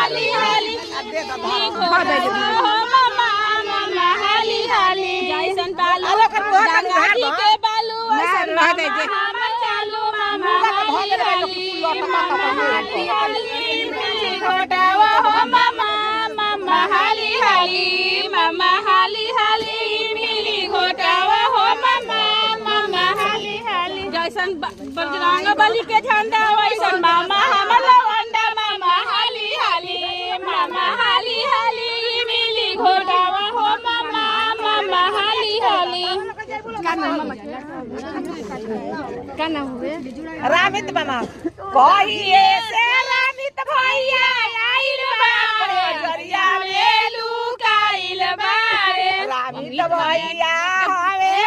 हाली हाली हो मामा मामा हाली हाली जैसन बालू गंगा जी के बालू वैसन मामा चालू मामा हाली हाली मिली घोटावा हो मामा मामा हाली हाली मामा हाली हाली मिली घोटावा हो मामा मामा हाली हाली जैसन बजरंग बली के झंडा वैसन मामा हमर लवंडा मामा हाली हाली मामा हाली हाली मिली घोटावा हो मामा मामा हाली हाली क्या नाम हुए रामित बना कहिए से रामित भैया आइल बारे जरिया में लुकाइल बारे रामित भैया हवे